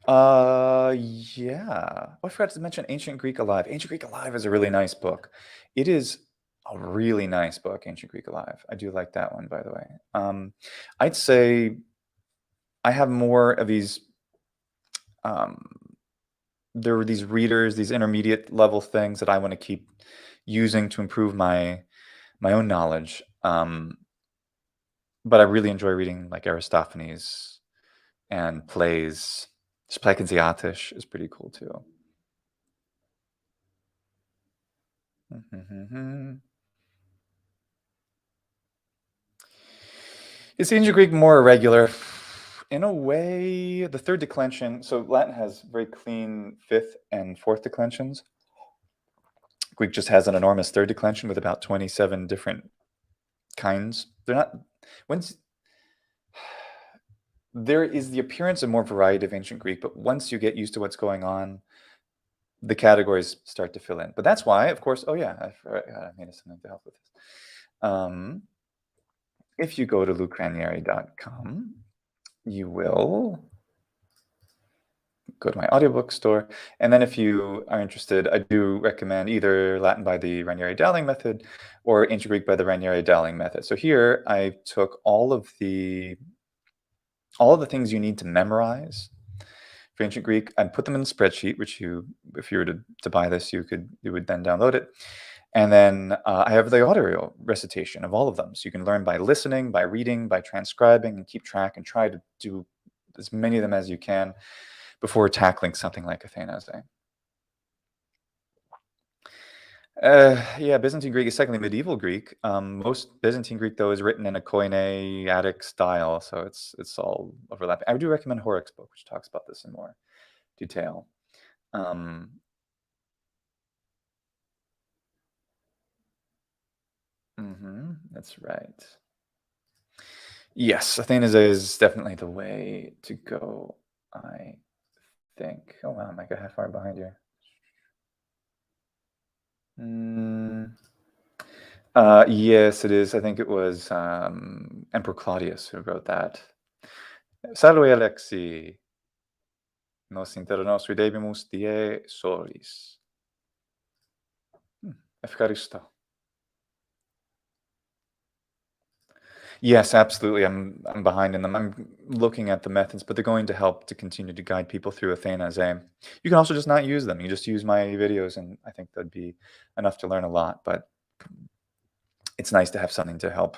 [SPEAKER 1] Yeah. Oh, I forgot to mention Ancient Greek Alive. Ancient Greek Alive is a really nice book. It is a really nice book, Ancient Greek Alive. I do like that one, by the way. I'd say I have more of these. Um, there were these readers, these intermediate level things that I want to keep using to improve my own knowledge. But I really enjoy reading like Aristophanes and plays. Septuagint is pretty cool too. Is ancient Greek more irregular? In a way, the third declension, so Latin has very clean fifth and fourth declensions. Greek just has an enormous third declension with about 27 different kinds. They're not, once, there is the appearance of more variety of ancient Greek, but once you get used to what's going on, the categories start to fill in. But that's why, of course, oh yeah, I made something to help with this. If you go to lucranieri.com, you will go to my audiobook store. And then if you are interested, I do recommend either Latin by the Ranieri-Dowling method or Ancient Greek by the Ranieri-Dowling method. So here I took all of the things you need to memorize for Ancient Greek and put them in a spreadsheet, which if you were to buy this, you would then download it. And then I have the audio recitation of all of them. So you can learn by listening, by reading, by transcribing, and keep track and try to do as many of them as you can before tackling something like Athenaze. Yeah, Byzantine Greek is secondly medieval Greek. Most Byzantine Greek, though, is written in a Koine Attic style, so it's all overlapping. I do recommend Horic's book, which talks about this in more detail. That's right. Yes, Athenaze is definitely the way to go, I think. Oh wow, Micah, how far behind you? Yes, it is. I think it was Emperor Claudius who wrote that. Salve Alexi, nos internos videbimus die solis. Efkaristo. Yes, absolutely. I'm behind in them. I'm looking at the methods, but they're going to help to continue to guide people through Athenaze. You can also just not use them. You just use my videos, and I think that'd be enough to learn a lot. But it's nice to have something to help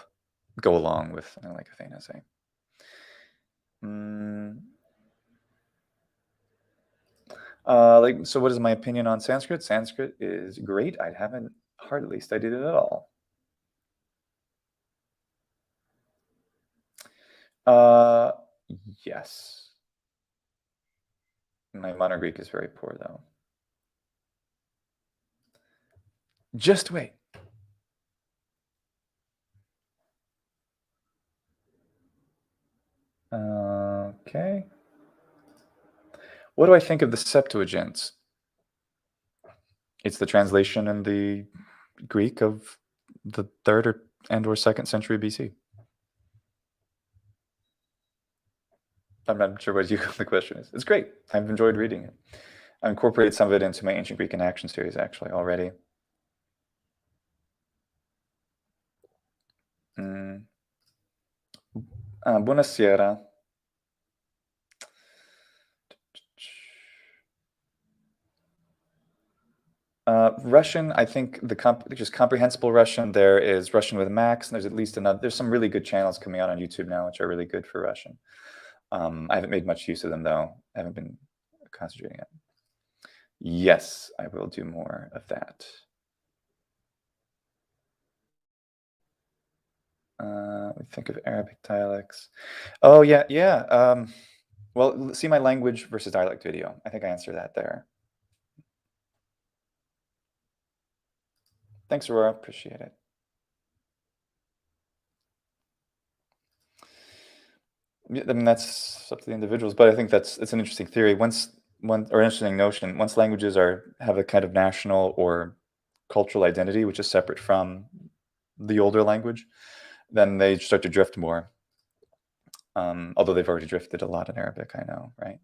[SPEAKER 1] go along with something like Athenaze. So what is my opinion on Sanskrit? Sanskrit is great. I haven't hardly studied it at all. Yes. My Modern Greek is very poor, though. Just wait. Okay. What do I think of the Septuagint? It's the translation in the Greek of the 3rd or 2nd century BC. I'm not sure what the question is. It's great. I've enjoyed reading it. I incorporated some of it into my Ancient Greek in Action series, actually, already. Buonasera. Russian, I think just comprehensible Russian, there is Russian with Max, and there's at least there's some really good channels coming out on YouTube now, which are really good for Russian. I haven't made much use of them, though. I haven't been concentrating on it. Yes, I will do more of that. We think of Arabic dialects. Oh, yeah, yeah. Well, see my language versus dialect video. I think I answered that there. Thanks, Aurora. Appreciate it. Yeah, I mean, that's up to the individuals, but I think it's an interesting theory. Or interesting notion. Once languages have a kind of national or cultural identity, which is separate from the older language, then they start to drift more. Although they've already drifted a lot in Arabic, I know, right?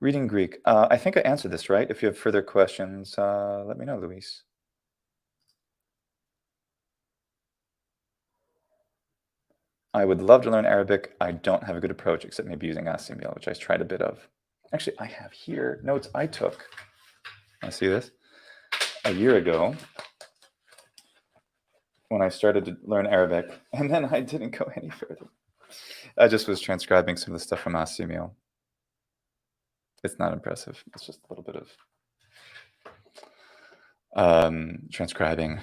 [SPEAKER 1] Reading Greek. I think I answered this, right? If you have further questions, let me know, Luis. I would love to learn Arabic. I don't have a good approach except maybe using Asimil, which I tried a bit of. Actually, I have here notes I took. I see this a year ago when I started to learn Arabic, and then I didn't go any further. I just was transcribing some of the stuff from Asimil. It's not impressive. It's just a little bit of transcribing.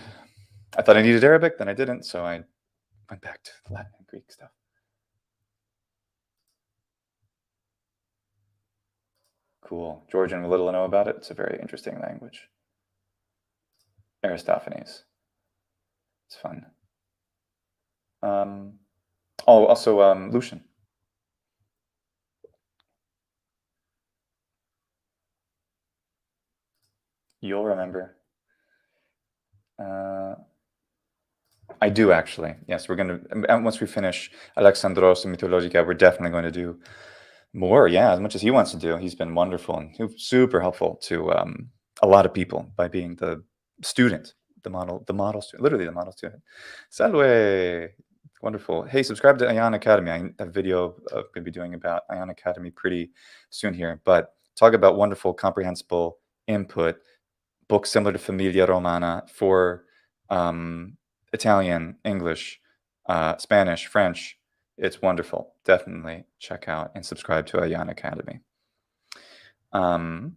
[SPEAKER 1] I thought I needed Arabic, then I didn't, so I went back to Latin and Greek stuff. Cool. Georgian, with little to know about it. It's a very interesting language. Aristophanes. It's fun. Also Lucian. You'll remember. I do actually. Yes, we're going to, once we finish Alexandros and Mythologica, we're definitely going to do more. Yeah, as much as he wants to do. He's been wonderful and super helpful to a lot of people by being the student, the model student, literally the model student. Salve. Wonderful. Hey, subscribe to Ion Academy. I have a video I'm going to be doing about Ion Academy pretty soon here, but talk about wonderful, comprehensible input, books similar to Familia Romana for Italian, English, Spanish, French. It's wonderful. Definitely check out and subscribe to Ion Academy. In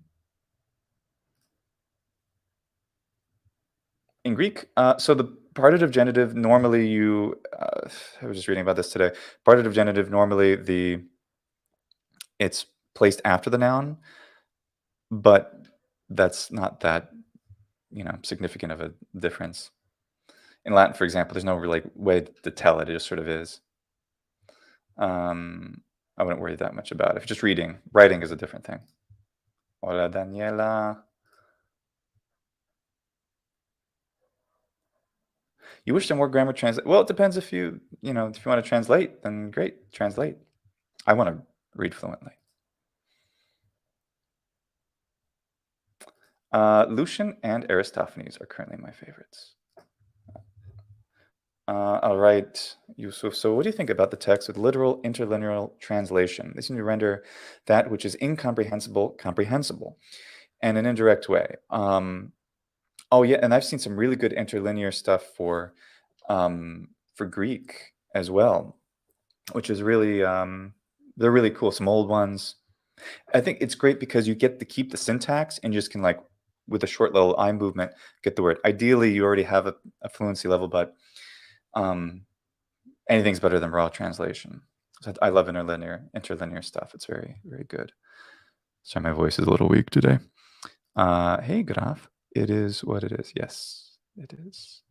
[SPEAKER 1] Greek, so the partitive genitive, normally I was just reading about this today. Partitive genitive, normally it's placed after the noun, but that's not that, significant of a difference. In Latin, for example, there's no really way to tell it. It just sort of is. I wouldn't worry that much about it. If just reading, writing is a different thing. Hola, Daniela. You wish there more grammar translate? Well, it depends if you want to translate, then great, translate. I want to read fluently. Lucian and Aristophanes are currently my favorites. All right, Yusuf. So what do you think about the text with literal interlinear translation? They seem to render that which is incomprehensible comprehensible in an indirect way. Oh yeah, and I've seen some really good interlinear stuff for Greek as well, which is really they're really cool. Some old ones. I think it's great because you get to keep the syntax and you just can, like, with a short little eye movement, get the word. Ideally, you already have a fluency level, but anything's better than raw translation. So I love interlinear stuff. It's very, very good. Sorry, my voice is a little weak today. Hey, Graf. It is what it is. Yes, it is.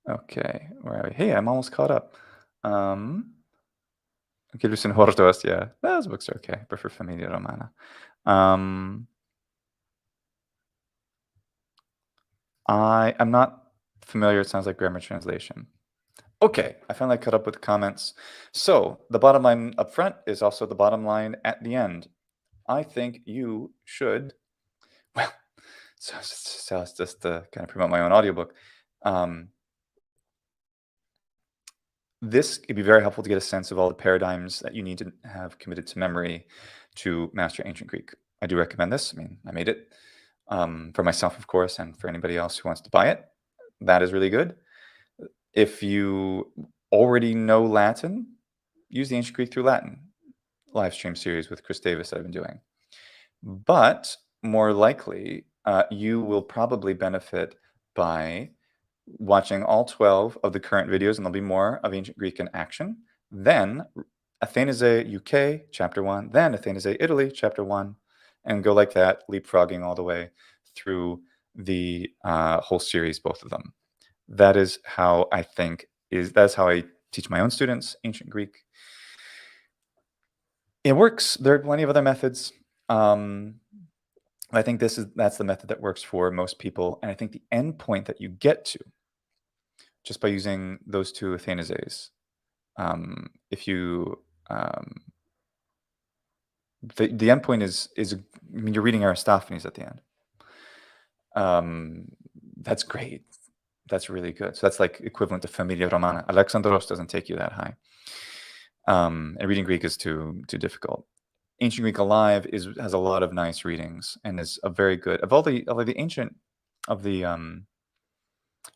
[SPEAKER 1] Okay, where are we? Hey, I'm almost caught up. Okay, Lucien Hortos, yeah. Those books are okay. I prefer Familia Romana. I'm not familiar. It sounds like grammar translation. Okay, I finally caught up with the comments. So the bottom line up front is also the bottom line at the end. I think you should, well, so it's just to kind of promote my own audiobook. This could be very helpful to get a sense of all the paradigms that you need to have committed to memory to master ancient Greek. I do recommend this. I mean, I made it for myself, of course, and for anybody else who wants to buy it. That is really good. If you already know Latin, use the Ancient Greek through Latin live stream series with Chris Davis that I've been doing. But more likely, you will probably benefit by watching all 12 of the current videos, and there'll be more of Ancient Greek in action. Then Athenaze UK, Chapter 1, then Athenaze Italy, Chapter 1, and go like that, leapfrogging all the way through the whole series, both of them. That is how I think that's how I teach my own students ancient Greek. It works. There are plenty of other methods. I think that's the method that works for most people, and I think the end point that you get to just by using those two Athenazes, if you the end point is I mean, you're reading Aristophanes at the end. That's great. That's really good. So that's like equivalent to Familia Romana. Alexandros doesn't take you that high. And reading Greek is too difficult. Ancient Greek Alive has a lot of nice readings and is a very good of all the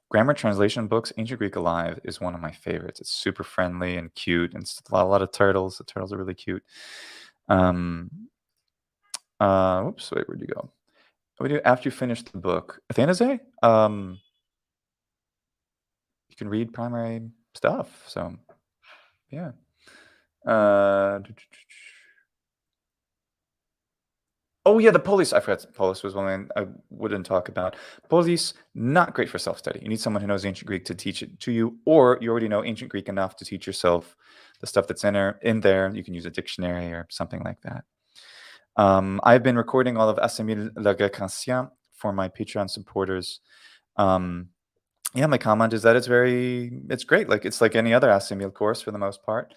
[SPEAKER 1] grammar translation books. Ancient Greek Alive is one of my favorites. It's super friendly and cute, and it's a lot of turtles. The turtles are really cute. Whoops, wait, where'd you go? What do you do after you finish the book? Athenaze? You can read primary stuff. So, yeah. Oh yeah, the polis. I forgot polis was one I wouldn't talk about. Polis, not great for self-study. You need someone who knows ancient Greek to teach it to you, or you already know ancient Greek enough to teach yourself the stuff that's in there. You can use a dictionary or something like that. I've been recording all of Assimile le Grec Ancien for my Patreon supporters. Yeah, my comment is that it's great. Like it's like any other Assimile course for the most part.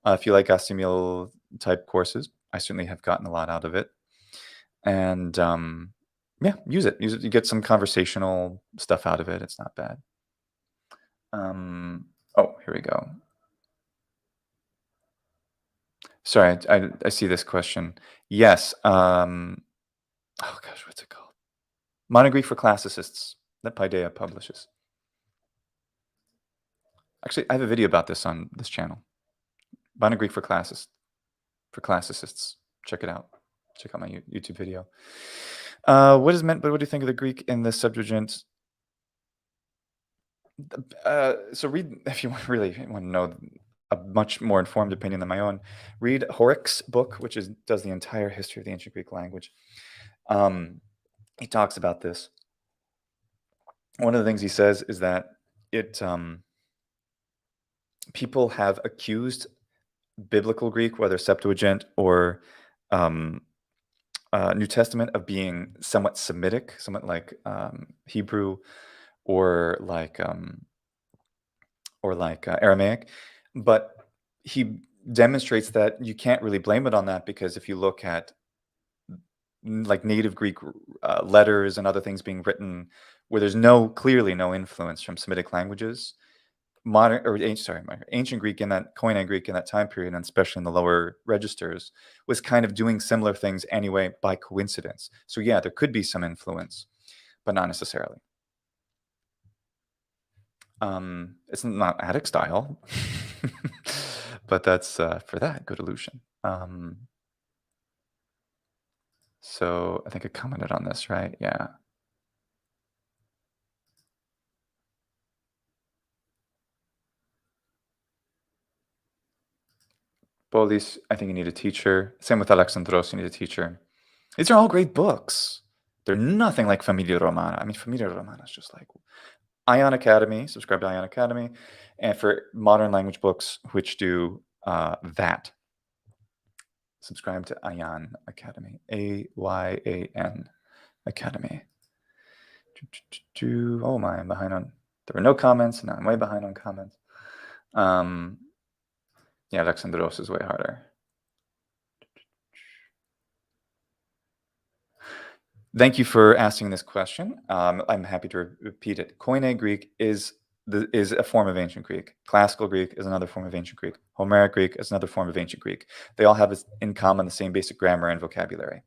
[SPEAKER 1] If you like Assimile type courses, I certainly have gotten a lot out of it. And yeah, use it. You get some conversational stuff out of it. It's not bad. Oh, here we go. Sorry, I see this question. Yes. Oh gosh, what's it called? Modern Greek for Classicists that Paideia publishes. Actually, I have a video about this on this channel. Modern Greek for classicists. Check it out. Check out my YouTube video. What is meant, but what do you think of the Greek in the Septuagint? So read, if you really want to know a much more informed opinion than my own, read Homeric book, which does the entire history of the ancient Greek language. He talks about this. One of the things he says is that people have accused biblical Greek, whether Septuagint or New Testament, of being somewhat Semitic, somewhat like Hebrew or like Aramaic, but he demonstrates that you can't really blame it on that, because if you look at like native Greek letters and other things being written where there's clearly no influence from Semitic languages, ancient Greek and that Koine Greek in that time period, and especially in the lower registers, was kind of doing similar things anyway by coincidence. So yeah, there could be some influence, but not necessarily. It's not Attic style, but that's for that good illusion. So I think I commented on this, right? Yeah. Polis, I think you need a teacher. Same with Alexandros, you need a teacher. These are all great books. They're nothing like Familia Romana. I mean, Familia Romana is just like Ion Academy. Subscribe to Ion Academy, and for modern language books which do that, subscribe to Ayan Academy. AYAN Academy. Oh my, I'm behind on. There were no comments. Now I'm way behind on comments. Yeah, Alexandros is way harder. Thank you for asking this question. I'm happy to repeat it. Koine Greek is a form of ancient Greek. Classical Greek is another form of ancient Greek. Homeric Greek is another form of ancient Greek. They all have in common the same basic grammar and vocabulary.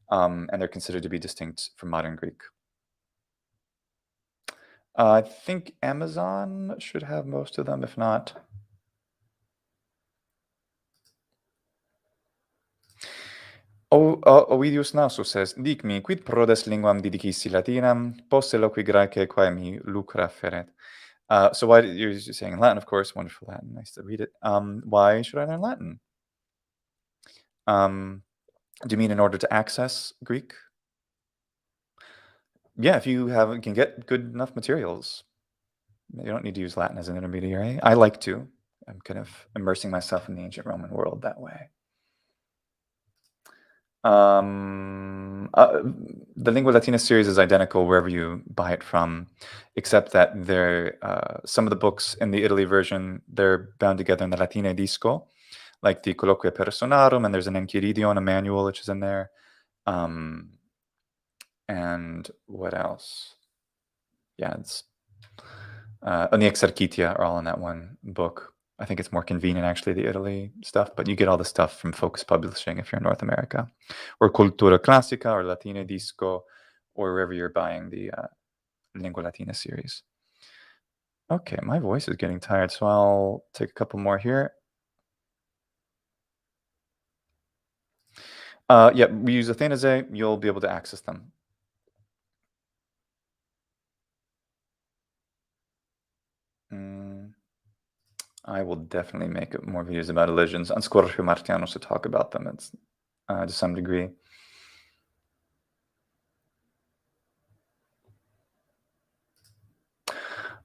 [SPEAKER 1] And they're considered to be distinct from modern Greek. I think Amazon should have most of them, if not. Ovidius Naso says, "Dic mi, quid prodes linguam didicissi Latinam, posse loqui Graece quae mi lucra feret." So why you're saying Latin, of course, wonderful Latin, nice to read it. Why should I learn Latin? Do you mean in order to access Greek? Yeah, if you can get good enough materials, you don't need to use Latin as an intermediary. I like to. I'm kind of immersing myself in the ancient Roman world that way. The Lingua Latina series is identical wherever you buy it from, except that some of the books in the Italy version, they're bound together in the Latine Disco, like the Colloquia Personarum, and there's an Enchiridion, a manual, which is in there. And what else? Yeah, and the Exarchitia are all in that one book. I think it's more convenient, actually, the Italy stuff, but you get all the stuff from Focus Publishing if you're in North America, or Cultura Classica, or Latine Disco, or wherever you're buying the Lingua Latina series. Okay, my voice is getting tired, so I'll take a couple more here. Yeah, we use Athenaze. You'll be able to access them. I will definitely make more videos about religions. On Scorpio Martianos to talk about them. It's to some degree.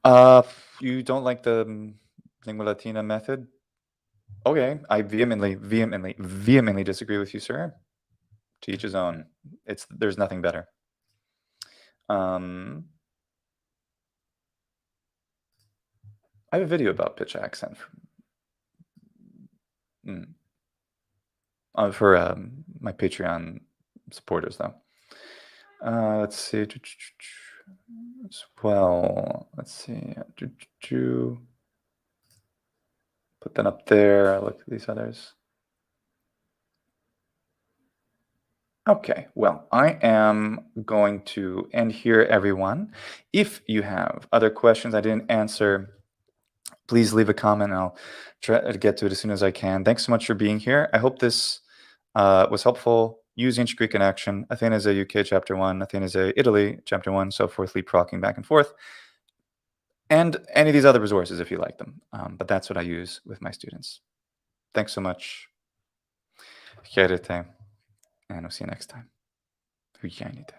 [SPEAKER 1] You don't like the Lingua Latina method? Okay, I vehemently disagree with you, sir. To each his own. There's nothing better. I have a video about pitch accent for my Patreon supporters, though. Let's see. Well, let's see. Put that up there. Look at these others. Okay, well, I am going to end here, everyone. If you have other questions I didn't answer, please leave a comment and I'll try to get to it as soon as I can. Thanks so much for being here. I hope this was helpful. Use Ancient Greek in action. Athenaze UK Chapter 1, Athenaze Italy Chapter 1, so forth, leapfrogging back and forth. And any of these other resources if you like them. But that's what I use with my students. Thanks so much. Χαίρετε. And I'll see you next time. Hygieiniτε.